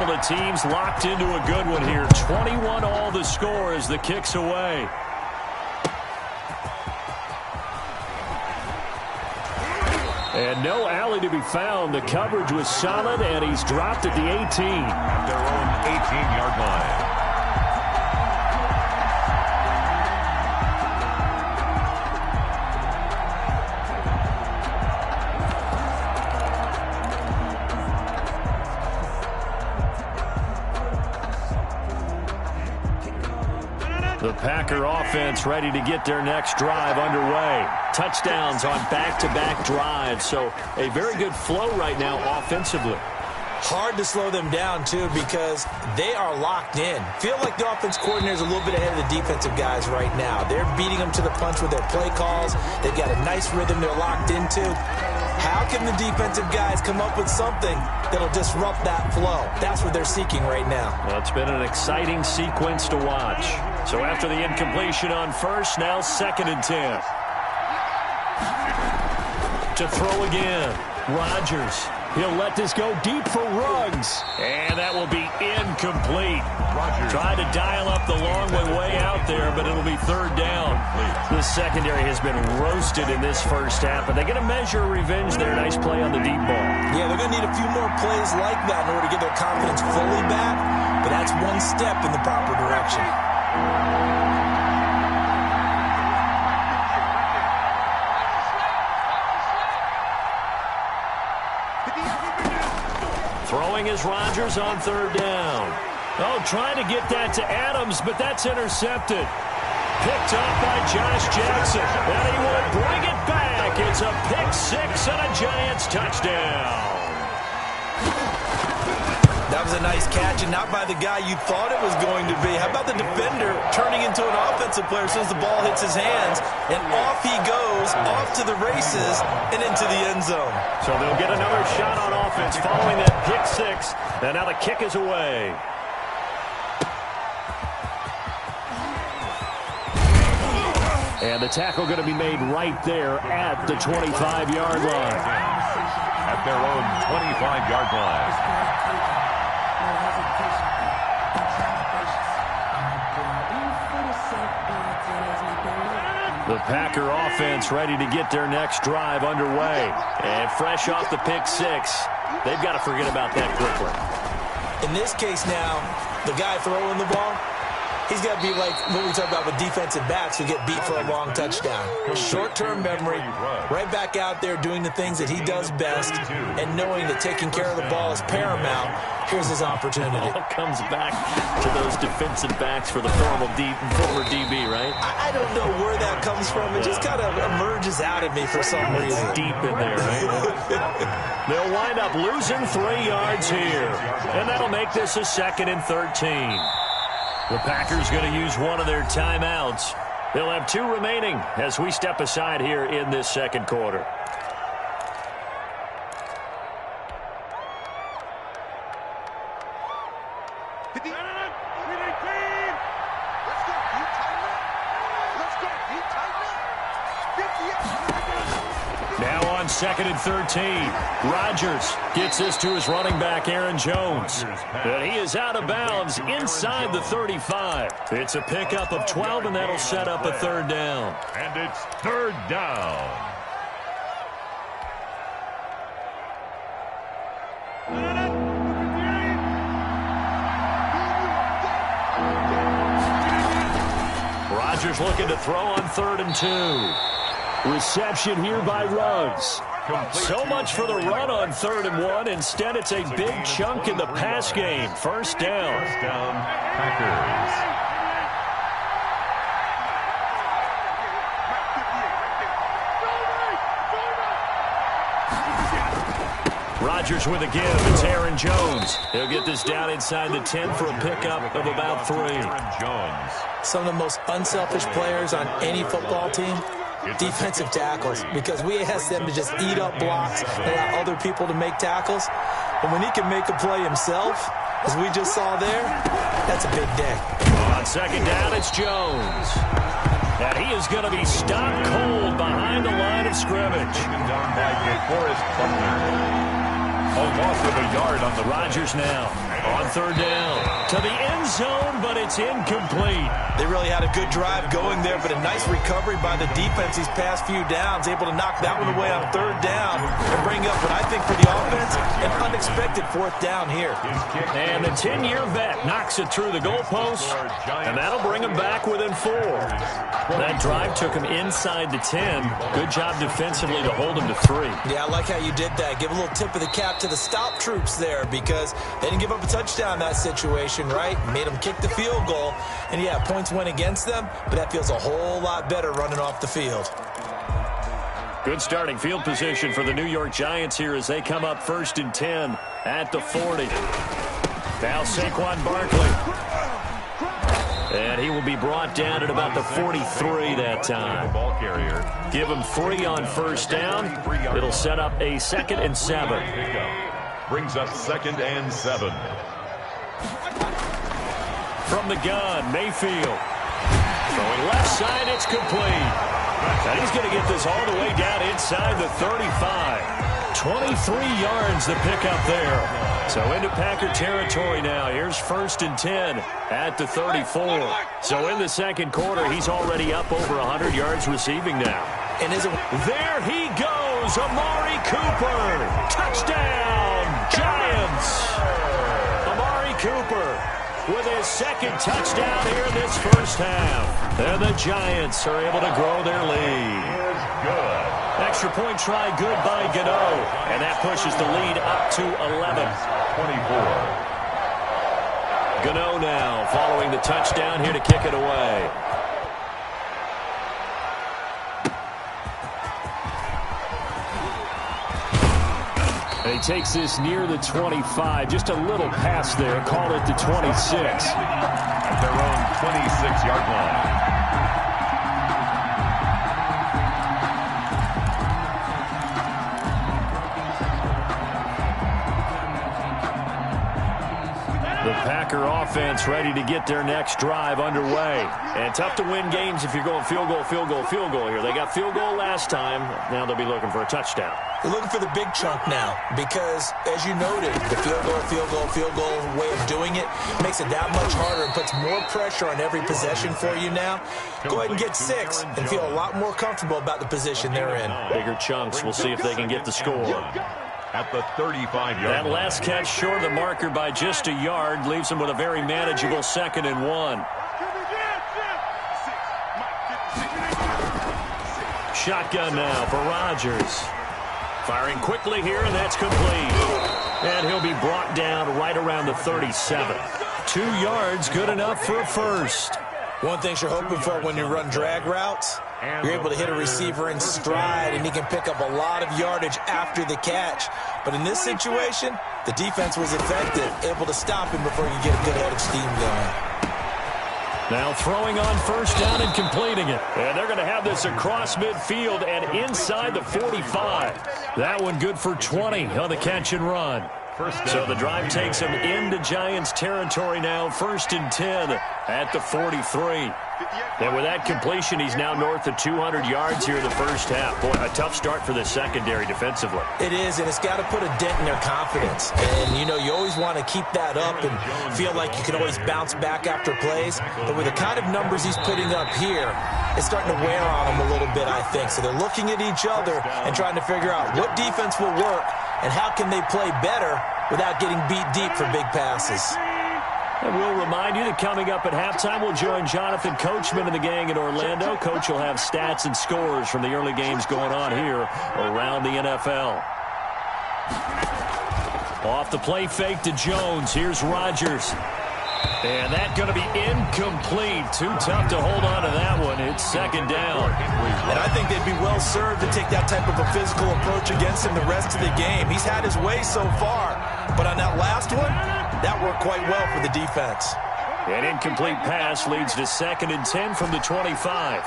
the team's locked into a good one here. 21 all the score as the kick's away. And no alley to be found. The coverage was solid, and he's dropped at the 18. At their own 18-yard line. The Packer offense ready to get their next drive underway. Touchdowns on back-to-back drives, so a very good flow right now offensively. Hard to slow them down, too, because they are locked in. Feel like the offense coordinator is a little bit ahead of the defensive guys right now. They're beating them to the punch with their play calls. They've got a nice rhythm they're locked into. How can the defensive guys come up with something that'll disrupt that flow? That's what they're seeking right now. Well, it's been an exciting sequence to watch. So after the incompletion on first, now 2nd and 10. To throw again, Rodgers. He'll let this go deep for Ruggs. And that will be incomplete. Tried to dial up the long way out there, but it'll be 3rd down. The secondary has been roasted in this first half, but they're going to measure revenge there. Nice play on the deep ball. Yeah, they're going to need a few more plays like that in order to get their confidence fully back, but that's one step in the proper direction. Throwing is Rodgers on 3rd down. Oh, trying to get that to Adams, but that's intercepted. Picked up by Josh Jackson, and he will bring it back. It's a pick 6 and a Giants touchdown. That was a nice catch, and not by the guy you thought it was going to be. How about the defender turning into an offensive player as soon as the ball hits his hands, and off he goes, off to the races, and into the end zone. So they'll get another shot on offense following that pick 6, and now the kick is away. And the tackle going to be made right there at the 25-yard line. At their own 25-yard line. The Packer offense ready to get their next drive underway. And fresh off the pick 6, they've got to forget about that quickly. In this case now, the guy throwing the ball, he's got to be like what we talk about with defensive backs who get beat for a long touchdown. Short-term memory, right back out there doing the things that he does best, and knowing that taking care of the ball is paramount. Here's his opportunity. All comes back to those defensive backs for the former DB, right? I don't know where that comes from. It just kind of emerges out of me for some reason. It's deep in there, right? They'll wind up losing 3 yards here, and that'll make this a 2nd and 13. The Packers going to use one of their timeouts. They'll have 2 remaining as we step aside here in this 2nd quarter. Now on 2nd and 13, Rodgers gets this to his running back, Aaron Jones. But he is out of bounds inside the 35. It's a pickup of 12, and that'll set up a 3rd down. And it's 3rd down. Rodgers looking to throw on 3rd and 2. Reception here by Ruggs. So much for the run on 3rd and 1. Instead, it's a big chunk in the pass game. 1st down. 1st down, Packers. Rodgers with a give. It's Aaron Jones. He'll get this down inside the 10 for a pickup of about 3. Aaron Jones. Some of the most unselfish players on any football team, defensive tackles, because we ask them to just eat up blocks and allow other people to make tackles. And when he can make a play himself, as we just saw there, that's a big day. On 2nd down, it's Jones. And he is going to be stopped cold behind the line of scrimmage. Taken down by DeForest Buckner. A loss of a yard on the Rodgers now On third down, to the end zone, but it's incomplete. They really had a good drive going there, but a nice recovery by the defense these past few downs, able to knock that one away on third down and bring up what I think for the offense, an unexpected fourth down here. And the 10-year vet knocks it through the goalpost, and that'll bring him back within 4. That drive took him inside the 10. Good job defensively to hold him to 3. Yeah, I like how you did that. Give a little tip of the cap to the stop troops there because they didn't give up a touchdown in that situation, right? Made them kick the field goal. And, yeah, points went against them, but that feels a whole lot better running off the field. Good starting field position for the New York Giants here as they come up 1st and 10 at the 40. Now Saquon Barkley. And he will be brought down at about the 43 that time. Ball carrier. Give him 3 on first down. It'll set up a 2nd and 7. Brings up 2nd and 7. From the gun, Mayfield. Throwing left side, it's complete. And he's going to get this all the way down inside the 35. 23 yards the pickup there. So into Packer territory now. Here's 1st and 10 at the 34. So in the second quarter, he's already up over 100 yards receiving now. And there he goes, Amari Cooper. Touchdown, Giants. Amari Cooper with his 2nd touchdown here in this first half. And the Giants are able to grow their lead. Good. Extra point try good by Gano. And that pushes the lead up to 11. 24. Gano now following the touchdown here to kick it away. And he takes this near the 25. Just a little pass there. Call it the 26. At their own 26-yard line. The Packer offense ready to get their next drive underway. And tough to win games if you're going field goal, field goal, field goal here. They got field goal last time. Now they'll be looking for a touchdown. They're looking for the big chunk now because, as you noted, the field goal way of doing it makes it that much harder and puts more pressure on every possession for you now. Go ahead and get 6 and feel a lot more comfortable about the position they're in. Bigger chunks. We'll see if they can get the score. At the 35-yard line. That last catch short of the marker by just a yard leaves them with a very manageable 2nd and 1. Shotgun now for Rodgers. Firing quickly here, and that's complete. And he'll be brought down right around the 37. 2 yards, good enough for a first. One thing you're hoping for when you run drag routes, you're able to hit a receiver in stride, and he can pick up a lot of yardage after the catch. But in this situation, the defense was effective, able to stop him before you get a good head of steam going. Now throwing on first down and completing it. And they're going to have this across midfield and inside the 45. That one good for 20 on the catch and run. So the drive takes him into Giants territory now. 1st and 10 at the 43. And with that completion, he's now north of 200 yards here in the first half. Boy, a tough start for the secondary defensively. It is, and it's got to put a dent in their confidence. And, you know, you always want to keep that up and feel like you can always bounce back after plays. But with the kind of numbers he's putting up here, it's starting to wear on them a little bit, I think. So they're looking at each other and trying to figure out what defense will work and how can they play better without getting beat deep for big passes. And we'll remind you that coming up at halftime, we'll join Jonathan Coachman and the gang in Orlando. Coach will have stats and scores from the early games going on here around the NFL. Off the play fake to Jones. Here's Rodgers. And that's going to be incomplete. Too tough to hold on to that one. It's 2nd down. And I think they'd be well served to take that type of a physical approach against him the rest of the game. He's had his way so far. But on that last one, that worked quite well for the defense. An incomplete pass leads to 2nd and 10 from the 25.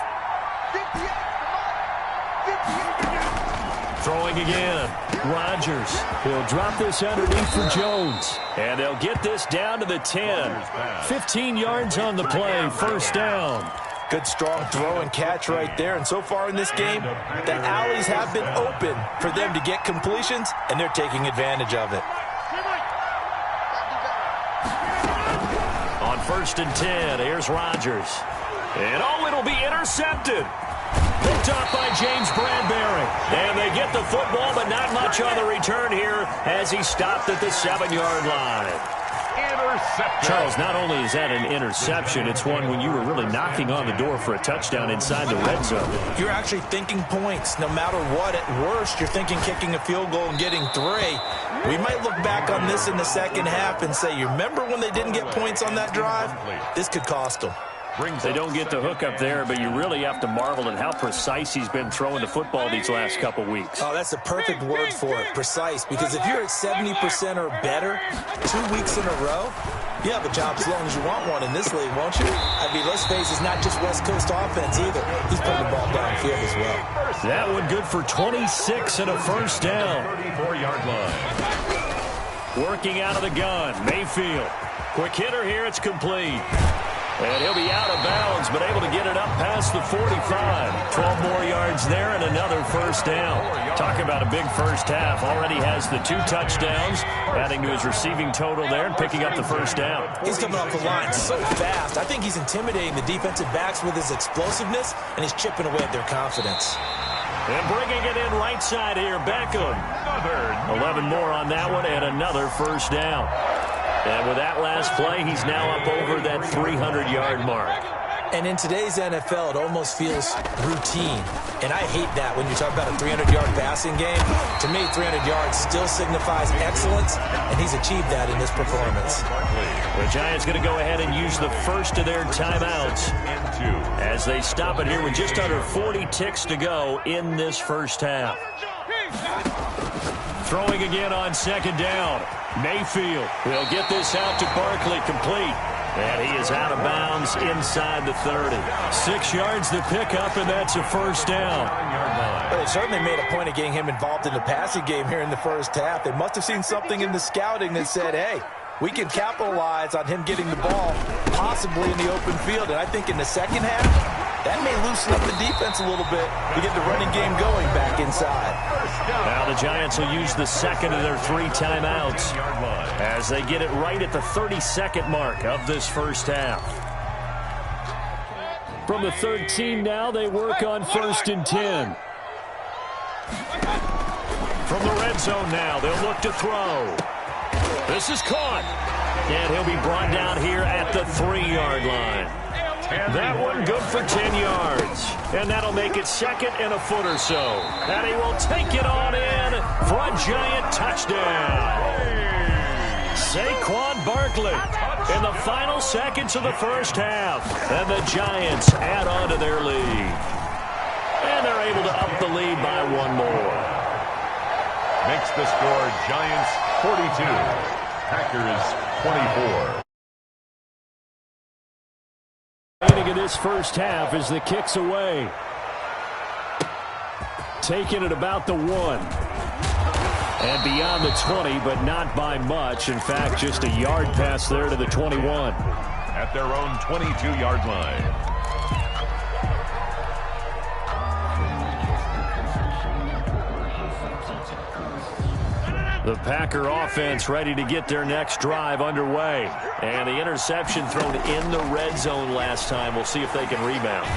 Throwing again. Rodgers. He'll drop this underneath for Jones. And they'll get this down to the 10. 15 yards on the play. 1st down. Good strong throw and catch right there. And so far in this game, the alleys have been open for them to get completions, and they're taking advantage of it. On 1st and 10, here's Rodgers. And it'll be intercepted. Picked off by James Bradbury. And they get the football, but not much on the return here as he stopped at the 7-yard line. Interception. Charles, not only is that an interception, it's one when you were really knocking on the door for a touchdown inside the red zone. You're actually thinking points. No matter what, at worst, you're thinking kicking a field goal and getting 3. We might look back on this in the second half and say, you remember when they didn't get points on that drive? This could cost them. They don't get the hook up there, but you really have to marvel at how precise he's been throwing the football these last couple weeks. Oh, that's the perfect word for it, precise. Because if you're at 70% or better 2 weeks in a row, you have a job as long as you want one in this league, won't you? I mean, let's face it, it's not just West Coast offense either. He's putting the ball downfield as well. That one good for 26 and a first down. 34-yard line. Working out of the gun, Mayfield. Quick hitter here, it's complete. And he'll be out of bounds, but able to get it up past the 45. 12 more yards there and another first down. Talk about a big first half. Already has the 2 touchdowns, adding to his receiving total there and picking up the first down. He's coming off the line so fast. I think he's intimidating the defensive backs with his explosiveness, and he's chipping away at their confidence. And bringing it in right side here, Beckham. 11 more on that one and another first down. And with that last play, he's now up over that 300-yard mark. And in today's NFL, it almost feels routine. And I hate that when you talk about a 300-yard passing game. To me, 300 yards still signifies excellence, and he's achieved that in this performance. The Giants going to go ahead and use the first of their timeouts as they stop it here with just under 40 ticks to go in this first half. Throwing again on second down. Mayfield will get this out to Barkley, complete. And he is out of bounds inside the 30. 6 yards the pickup, and that's a first down. Well, they certainly made a point of getting him involved in the passing game here in the first half. They must have seen something in the scouting that said, hey, we can capitalize on him getting the ball possibly in the open field. And I think in the second half, that may loosen up the defense a little bit to get the running game going back inside. Now the Giants will use the second of their 3 timeouts as they get it right at the 32nd mark of this first half. From the 13 now, they work on 1st and 10. From the red zone now, they'll look to throw. This is caught. And he'll be brought down here at the 3-yard line. That one good for 10 yards. And that'll make it 2nd and a foot or so. And he will take it on in for a Giant touchdown. Saquon Barkley in the final seconds of the first half. And the Giants add on to their lead. And they're able to up the lead by 1 more. Makes the score Giants 42, Packers 24. In this first half as the kick's away. Taking it about the 1. And beyond the 20, but not by much. In fact, just a yard pass there to the 21. At their own 22-yard line. The Packer offense ready to get their next drive underway. And the interception thrown in the red zone last time. We'll see if they can rebound.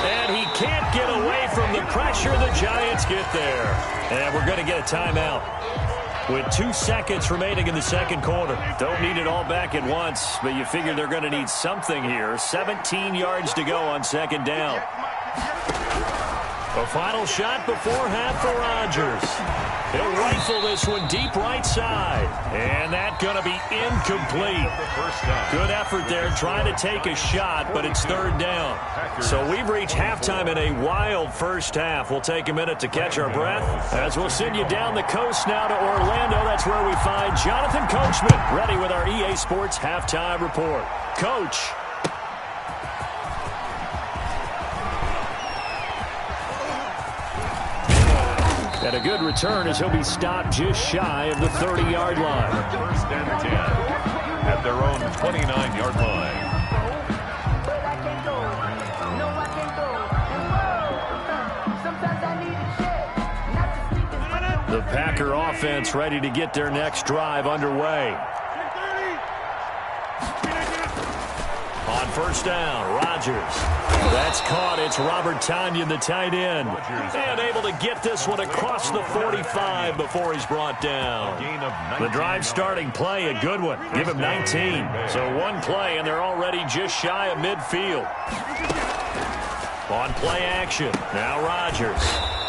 And he can't get away from the pressure. The Giants get there. And we're going to get a timeout with 2 seconds remaining in the second quarter. Don't need it all back at once, but you figure they're going to need something here. 17 yards to go on second down. A final shot before half for Rodgers. He'll rifle this one deep right side. And that's going to be incomplete. Good effort there trying to take a shot, but it's 3rd down. So we've reached halftime in a wild first half. We'll take a minute to catch our breath as we'll send you down the coast now to Orlando. That's where we find Jonathan Coachman ready with our EA Sports Halftime Report. Coach. And a good return as he'll be stopped just shy of the 30-yard line. 1st and 10 at their own 29-yard line. The Packer offense ready to get their next drive underway. On first down, Rodgers. That's caught. It's Robert Tonyan, the tight end. And able to get this one across the 45 before he's brought down. The drive starting play, a good one. Give him 19. So one play, and they're already just shy of midfield. On play action, now Rodgers.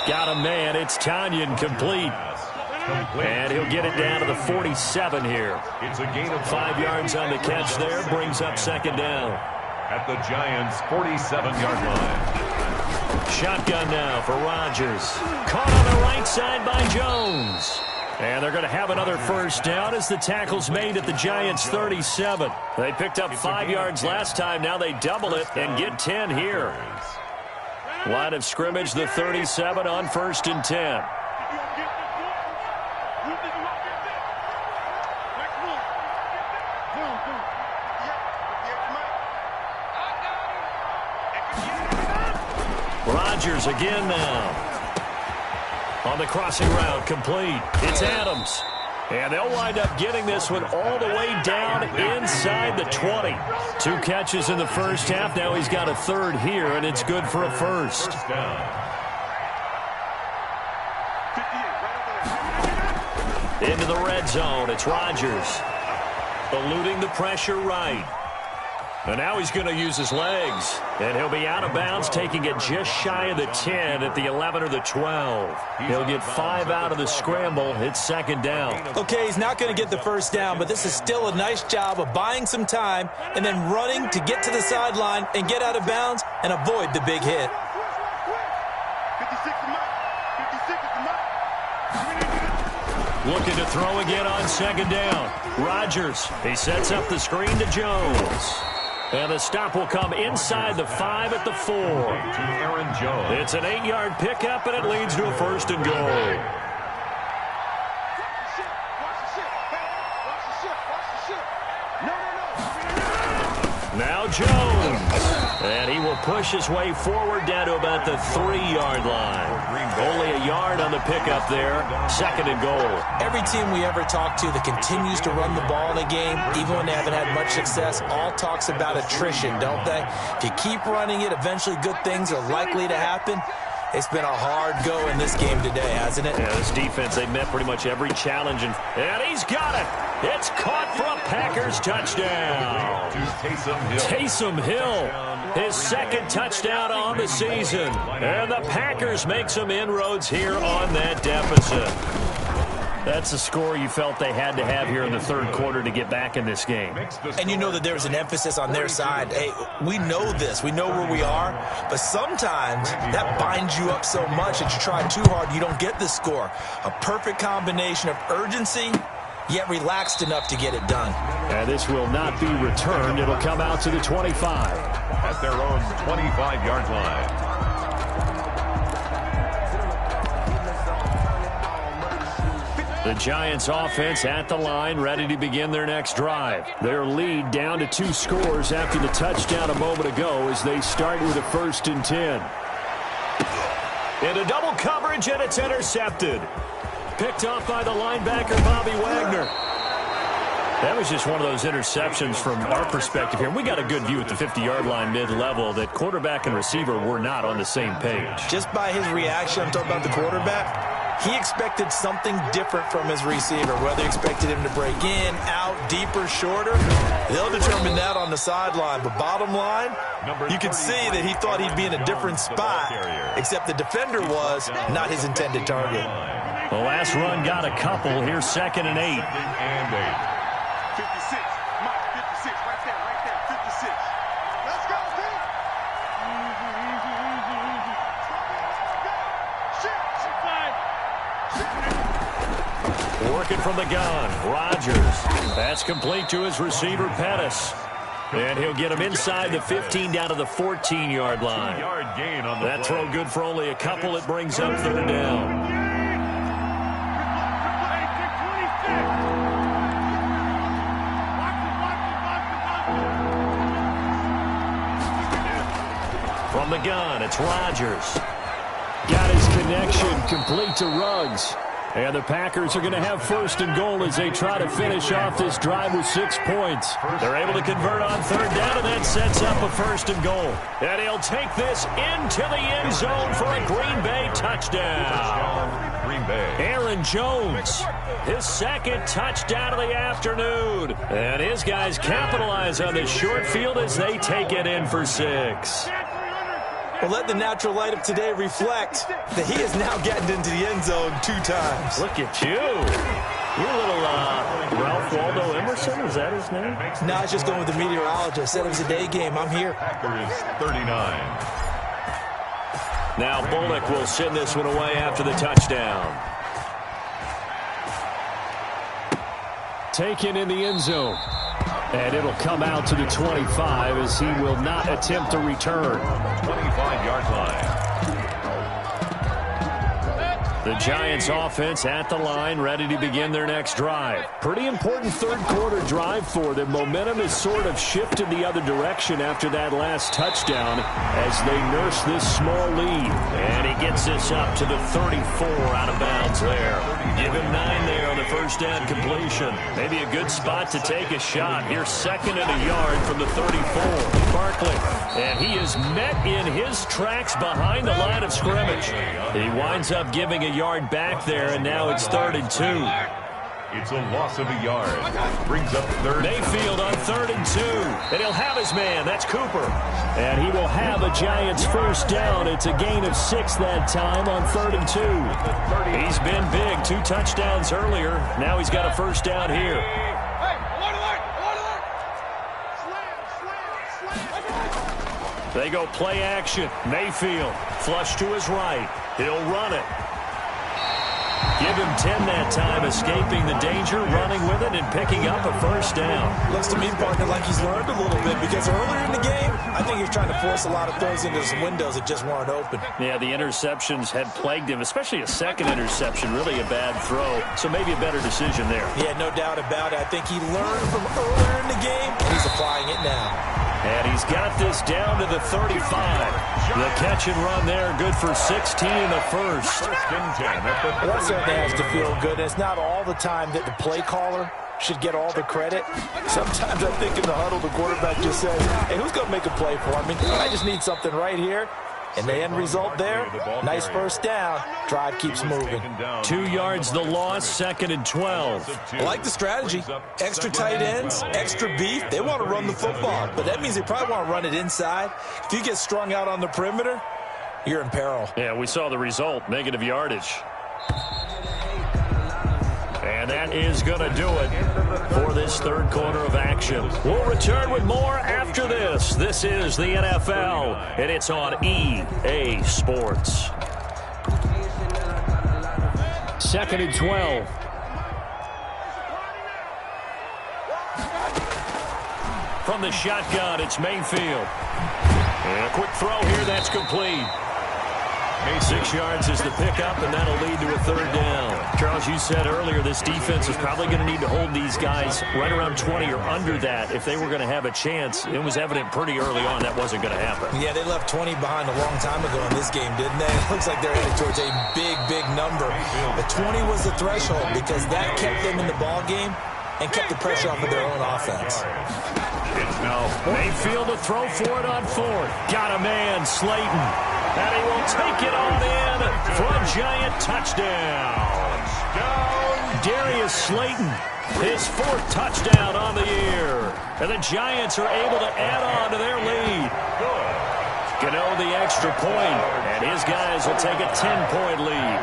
Got a man. It's Tonyan, complete. And he'll get it down to the 47 here. It's a gain of 5 yards on the catch there. Brings up second down. At the Giants' 47-yard line. Shotgun now for Rodgers. Caught on the right side by Jones. And they're going to have another first down as the tackle's made at the Giants' 37. They picked up 5 yards last time. Now they double it and get 10 here. Line of scrimmage, the 37 on 1st and 10. Rodgers again now. On the crossing route, complete. It's Adams. And they'll wind up getting this one all the way down inside the 20. 2 catches in the first half. Now he's got a third here, and it's good for a first. Into the red zone. It's Rodgers. Eluding the pressure right. And now he's going to use his legs. And he'll be out of bounds, taking it just shy of the 10 at the 11 or the 12. He'll get 5 out of the scramble. It's second down. Okay, he's not going to get the first down, but this is still a nice job of buying some time and then running to get to the sideline and get out of bounds and avoid the big hit. Looking to throw again on second down. Rodgers, he sets up the screen to Jones. And the stop will come inside the 5 at the 4. Aaron Jones. It's an 8-yard pickup, and it leads to a first and goal. Now Jones. And he will push his way forward down to about the 3-yard line. Only a yard on the pickup there. Second and goal. Every team we ever talk to that continues to run the ball in a game, even when they haven't had much success, all talks about attrition, don't they? If you keep running it, eventually good things are likely to happen. It's been a hard go in this game today, hasn't it? Yeah, this defense, they met pretty much every challenge. And he's got it. It's caught for a Packers touchdown. Taysom Hill, his second touchdown on the season. And the Packers make some inroads here on that deficit. That's a score you felt they had to have here in the third quarter to get back in this game. And you know that there's an emphasis on their side. Hey, we know this. We know where we are. But sometimes that binds you up so much that you try too hard, you don't get the score. A perfect combination of urgency, yet relaxed enough to get it done. And this will not be returned. It'll come out to the 25. At their own 25-yard line. The Giants offense at the line, ready to begin their next drive. Their lead down to 2 scores after the touchdown a moment ago as they start with a 1st and 10. Into double coverage, and it's intercepted. Picked off by the linebacker, Bobby Wagner. That was just one of those interceptions from our perspective here. We got a good view at the 50-yard line mid-level that quarterback and receiver were not on the same page. Just by his reaction, I'm talking about the quarterback, he expected something different from his receiver, whether he expected him to break in, out, deeper, shorter. They'll determine that on the sideline. But bottom line, you can see that he thought he'd be in a different spot, except the defender was not his intended target. The last run got a couple. Here's 2nd and 8. 56. Mike, 56. Right there. 56. Let's go, team. Working from the gun, Rodgers. That's complete to his receiver, Pettis. And he'll get him inside the 15 down to the 14-yard line. That throw good for only a couple. It brings up 3rd down. From the gun, it's Rodgers. Got his connection complete to Ruggs. And the Packers are going to have first and goal as they try to finish off this drive with 6 points. They're able to convert on third down, and that sets up a first and goal. And he'll take this into the end zone for a Green Bay touchdown. Green Bay. Aaron Jones, his second touchdown of the afternoon. And his guys capitalize on this short field as they take it in for 6. Well, let the natural light of today reflect that he has now gotten into the end zone 2 times. Look at you. You're a little Ralph Waldo Emerson, is that his name? No, I was just going with the meteorologist. Said it was a day game. I'm here. Packers 39. Now Bullock will send this one away after the touchdown. Taken in the end zone. And it'll come out to the 25 as he will not attempt to return. 25-yard line. The Giants offense at the line, ready to begin their next drive. Pretty important third quarter drive for them. Momentum has sort of shifted the other direction after that last touchdown as they nurse this small lead. And he gets this up to the 34 out of bounds there. Give him 9 there on the first down completion. Maybe a good spot to take a shot. Here's second and a yard from the 34. Barkley. And he is met in his tracks behind the line of scrimmage. He winds up giving a yard back there, and now it's 3rd and 2. It's a loss of a yard. Brings up third. Mayfield on 3rd and 2. And he'll have his man. That's Cooper. And he will have a Giants first down. It's a gain of 6 that time on 3rd and 2. He's been big. 2 touchdowns earlier. Now he's got a first down here. They go play action. Mayfield flush to his right. He'll run it. Give him 10 that time, escaping the danger, running with it, and picking up a first down. Looks to me, partner, like he's learned a little bit because earlier in the game, I think he was trying to force a lot of throws into some windows that just weren't open. Yeah, the interceptions had plagued him, especially a second interception, really a bad throw. So maybe a better decision there. Yeah, no doubt about it. I think he learned from earlier in the game, and he's applying it now. And he's got this down to the 35. The catch and run there, good for 16 in the first. Well, that certainly has to feel good. It's not all the time that the play caller should get all the credit. Sometimes I think in the huddle, the quarterback just says, hey, who's going to make a play for me? I just need something right here. And the end result there, nice first down. Drive keeps moving. 2 yards the loss, 2nd and 12. I like the strategy. Extra tight ends, extra beef. They want to run the football, but that means they probably want to run it inside. If you get strung out on the perimeter, you're in peril. Yeah, we saw the result, negative yardage. And that is going to do it for this third quarter of action. We'll return with more after this. This is the NFL, and it's on EA Sports. 2nd and 12. From the shotgun, it's Mayfield. And a quick throw here, that's complete. 6 yards is the pickup, and that'll lead to a third down. Charles, you said earlier this defense is probably going to need to hold these guys right around 20 or under that if they were going to have a chance. It was evident pretty early on that wasn't going to happen. Yeah, they left 20 behind a long time ago in this game, didn't they? It looks like they're headed towards a big, big number. The 20 was the threshold because that kept them in the ball game and kept the pressure off of their own offense. It's now Mayfield to throw for it on 4th. Got a man, Slayton. And he will take it on in for a Giant touchdown. Darius Slayton, his 4th touchdown on the year. And the Giants are able to add on to their lead. Gano the extra point, and his guys will take a 10-point lead.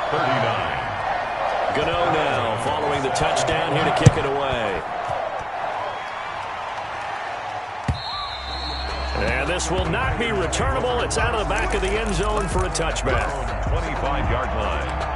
39. Gano now following the touchdown here to kick it away. And this will not be returnable. It's out of the back of the end zone for a touchback. 25-yard line.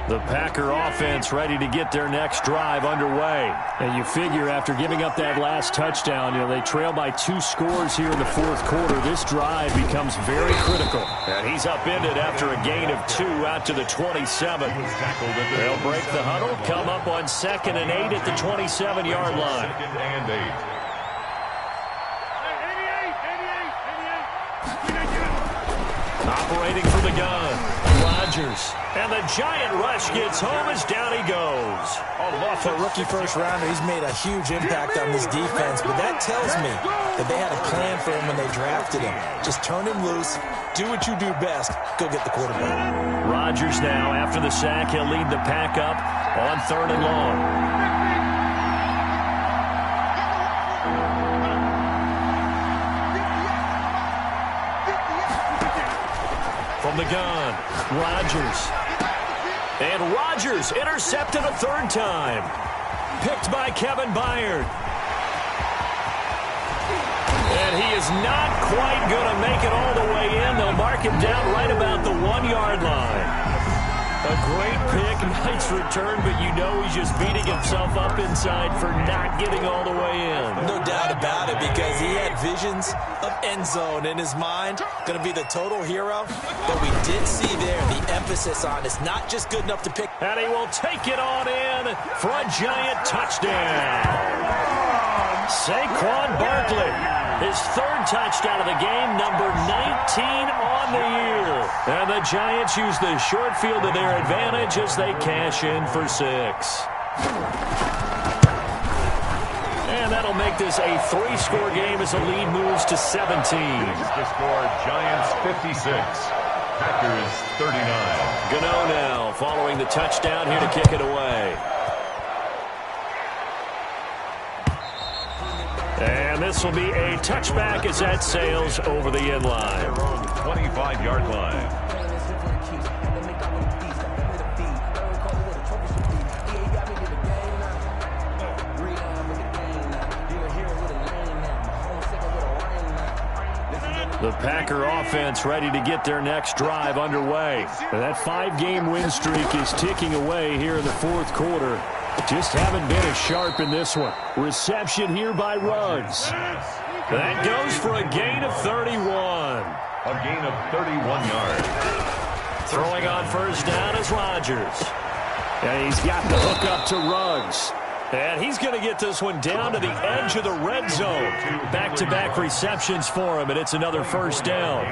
The Packer offense ready to get their next drive underway. And you figure after giving up that last touchdown, they trail by 2 scores here in the 4th quarter. This drive becomes very critical. And he's upended after a gain of 2 out to the 27. They'll break the huddle, come up on 2nd and 8 at the 27-yard line. 2nd and 8. separating from the gun. Rodgers. And the giant rush gets home as down he goes. For a rookie first-rounder, he's made a huge impact on this defense, but that tells me that they had a plan for him when they drafted him. Just turn him loose, do what you do best, go get the quarterback. Rodgers now, after the sack, he'll lead the pack up on 3rd and long. From the gun, Rodgers. And Rodgers intercepted a 3rd time. Picked by Kevin Byard. And he is not quite going to make it all the way in. They'll mark him down right about the 1-yard line. A great pick, nice return, but you know he's just beating himself up inside for not getting all the way in. No doubt about it, because he had visions of end zone in his mind. Going to be the total hero. But we did see there the emphasis on it's not just good enough to pick. And he will take it on in for a giant touchdown. Saquon Barkley, his 3rd touchdown of the game, number 19 on the year. And the Giants use the short field to their advantage as they cash in for 6. And that'll make this a 3-score game as the lead moves to 17. The score, Giants 56, Packers 39. Gano now following the touchdown here to kick it away. And this will be a touchback as that sails over the end line. 25-yard line. The Packer offense ready to get their next drive underway. And that 5-game win streak is ticking away here in the 4th quarter. Just haven't been as sharp in this one. Reception here by Ruggs. That goes for a gain of 31. A gain of 31 yards. Throwing on 1st down is Rodgers. And he's got the hook up to Ruggs. And he's going to get this one down to the edge of the red zone. Back-to-back receptions for him, and it's another 1st down.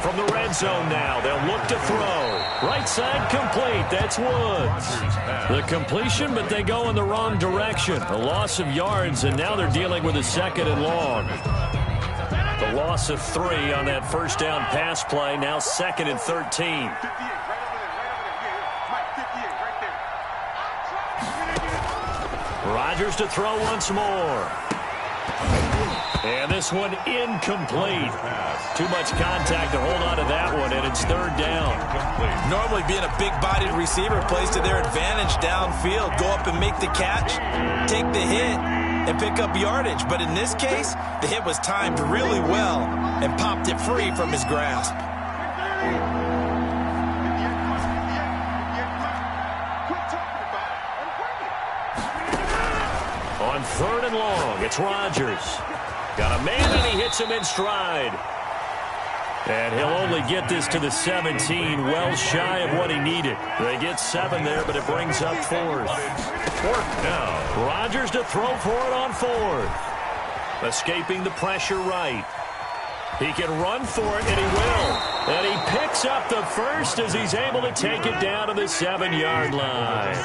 From the red zone now, they'll look to throw. Right side complete. That's Woods. The completion, but they go in the wrong direction. A loss of yards, and now they're dealing with a 2nd and long. The loss of 3 on that 1st down pass play. Now 2nd and 13. Rodgers to throw once more. And this one incomplete. Too much contact to hold on to that one, and it's 3rd down. Normally being a big-bodied receiver plays to their advantage downfield. Go up and make the catch, take the hit, and pick up yardage. But in this case, the hit was timed really well and popped it free from his grasp. On 3rd and long, it's Rodgers. Got a man, and he hits him in stride. And he'll only get this to the 17, well shy of what he needed. They get 7 there, but it brings up 4th. 4th down. Rodgers to throw for it on 4th. Escaping the pressure right. He can run for it, and he will. And he picks up the 1st as he's able to take it down to the 7-yard line.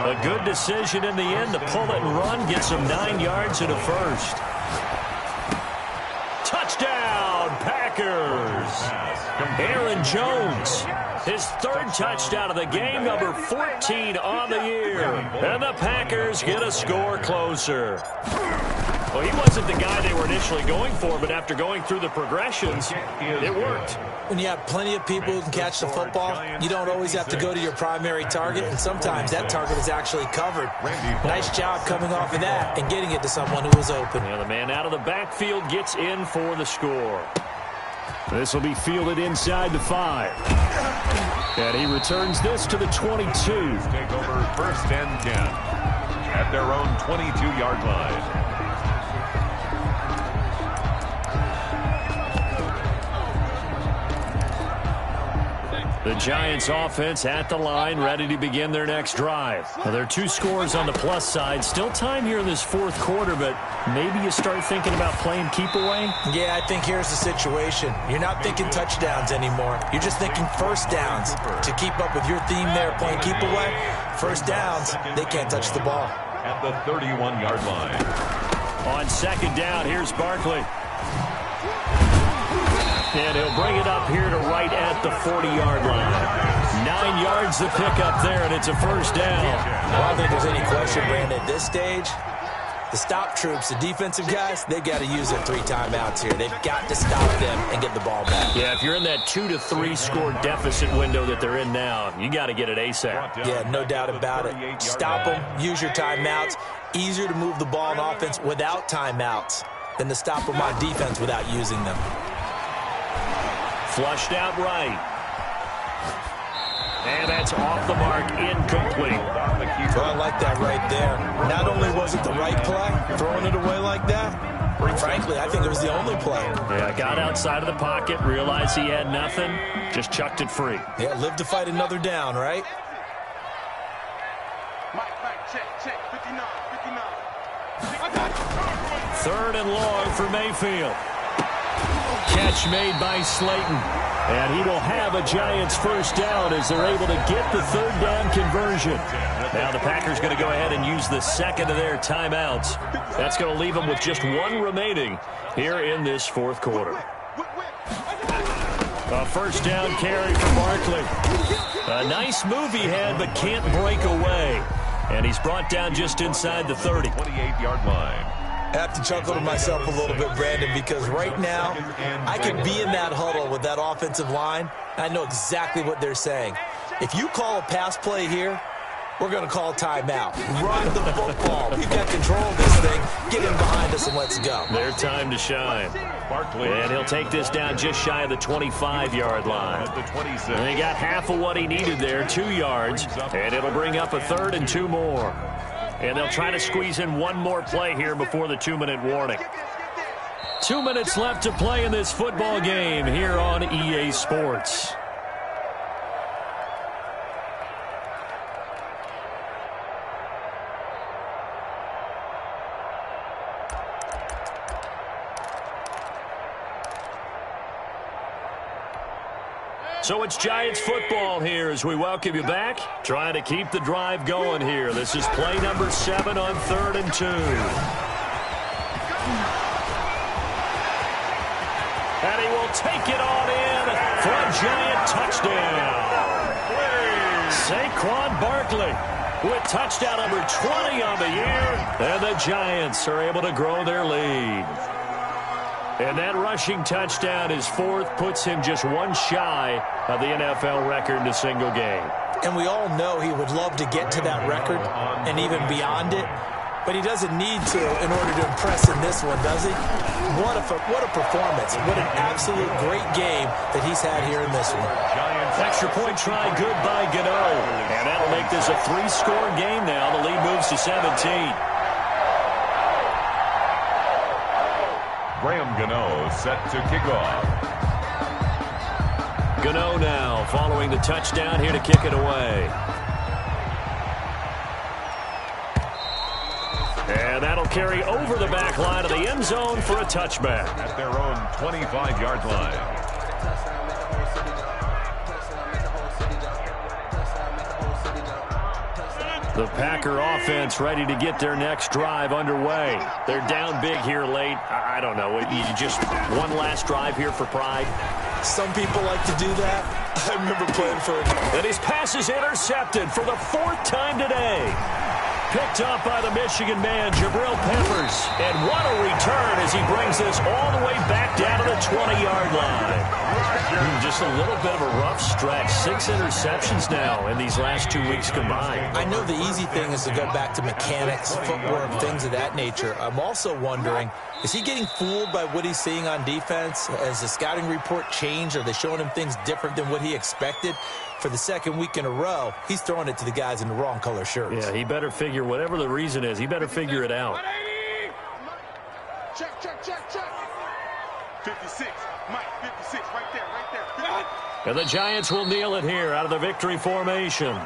A good decision in the end to pull it and run, get some 9 yards and a 1st. Touchdown, Packers. Aaron Jones, his 3rd touchdown of the game, number 14 on the year. And the Packers get a score closer. Well, he wasn't the guy they were initially going for, but after going through the progressions, it worked. When you have plenty of people who can catch the football, you don't always have to go to your primary target, and sometimes that target is actually covered. Nice job coming off of that and getting it to someone who was open. Yeah, the man out of the backfield gets in for the score. This will be fielded inside the 5. And he returns this to the 22. Take over 1st and 10 at their own 22-yard line. The Giants offense at the line, ready to begin their next drive. Now, there are 2 scores on the plus side. Still time here in this fourth quarter, but maybe you start thinking about playing keep away? Yeah, I think here's the situation. You're not thinking touchdowns anymore. You're just thinking first downs. To keep up with your theme there, playing keep away, first downs, they can't touch the ball. At the 31-yard line. On second down, here's Barkley. And he'll bring it up here to right at the 40-yard line. 9 yards to pick up there, and it's a first down. I don't think there's any question, Brandon, at this stage, the stop troops, the defensive guys, they've got to use their 3 timeouts here. They've got to stop them and get the ball back. Yeah, if you're in that 2 to 3 score deficit window that they're in now, you got to get it ASAP. Yeah, no doubt about it. Stop them, use your timeouts. Easier to move the ball on offense without timeouts than to stop them on defense without using them. Flushed out right. And that's off the mark, incomplete. So I like that right there. Not only was it the right play, throwing it away like that, frankly, I think it was the only play. Yeah, got outside of the pocket, realized he had nothing, just chucked it free. Yeah, live to fight another down, right? Check, 59. 3rd and long for Mayfield. Catch made by Slayton. And he will have a Giants first down as they're able to get the 3rd down conversion. Now the Packers going to go ahead and use the second of their timeouts. That's going to leave them with just 1 remaining here in this fourth quarter. A first down carry for Barkley. A nice move he had, but can't break away. And he's brought down just inside the 30. 28-yard line. I have to chuckle to myself a little bit, Brandon, because right now I could be in that huddle with that offensive line. I know exactly what they're saying. If you call a pass play here, we're going to call timeout. Run the football. We've got control of this thing. Get him behind us and let's go. Their time to shine. Barkley. And he'll take this down just shy of the 25-yard line. At the 26. And he got half of what he needed there, 2 yards. And it'll bring up a 3rd and 2 more. And they'll try to squeeze in 1 more play here before the 2-minute warning. 2 minutes left to play in this football game here on EA Sports. So it's Giants football here as we welcome you back. Trying to keep the drive going here. This is play number 7 on 3rd and 2. And he will take it on in for a Giant touchdown. Saquon Barkley with touchdown number 20 on the year. And the Giants are able to grow their lead. And that rushing touchdown, his 4th, puts him just 1 shy of the NFL record in a single game. And we all know he would love to get to that record and even beyond it, but he doesn't need to in order to impress in this one, does he? What a performance. What an absolute great game that he's had here in this one. Extra point try good by Gano. And that'll make this a 3-score game now. The lead moves to 17. Graham Gano set to kick off. Gano now following the touchdown here to kick it away. And that'll carry over the back line of the end zone for a touchback. At their own 25-yard line. The Packer offense ready to get their next drive underway. They're down big here late. I don't know. You just one last drive here for pride. Some people like to do that. I remember playing for it. And his pass is intercepted for the 4th time today. Picked up by the Michigan man, Jabril Peppers. And what a return as he brings this all the way back down to the 20-yard line. Just a little bit of a rough stretch. 6 interceptions now in these last 2 weeks combined. I know the easy thing is to go back to mechanics, footwork, things of that nature. I'm also wondering, is he getting fooled by what he's seeing on defense? Has the scouting report changed? Are they showing him things different than what he expected? For the 2nd week in a row, he's throwing it to the guys in the wrong color shirts. Yeah, he better figure, whatever the reason is, he better figure it out. Check. 56. Mike, 56, right there, right there. 56. And the Giants will kneel it here out of the victory formation.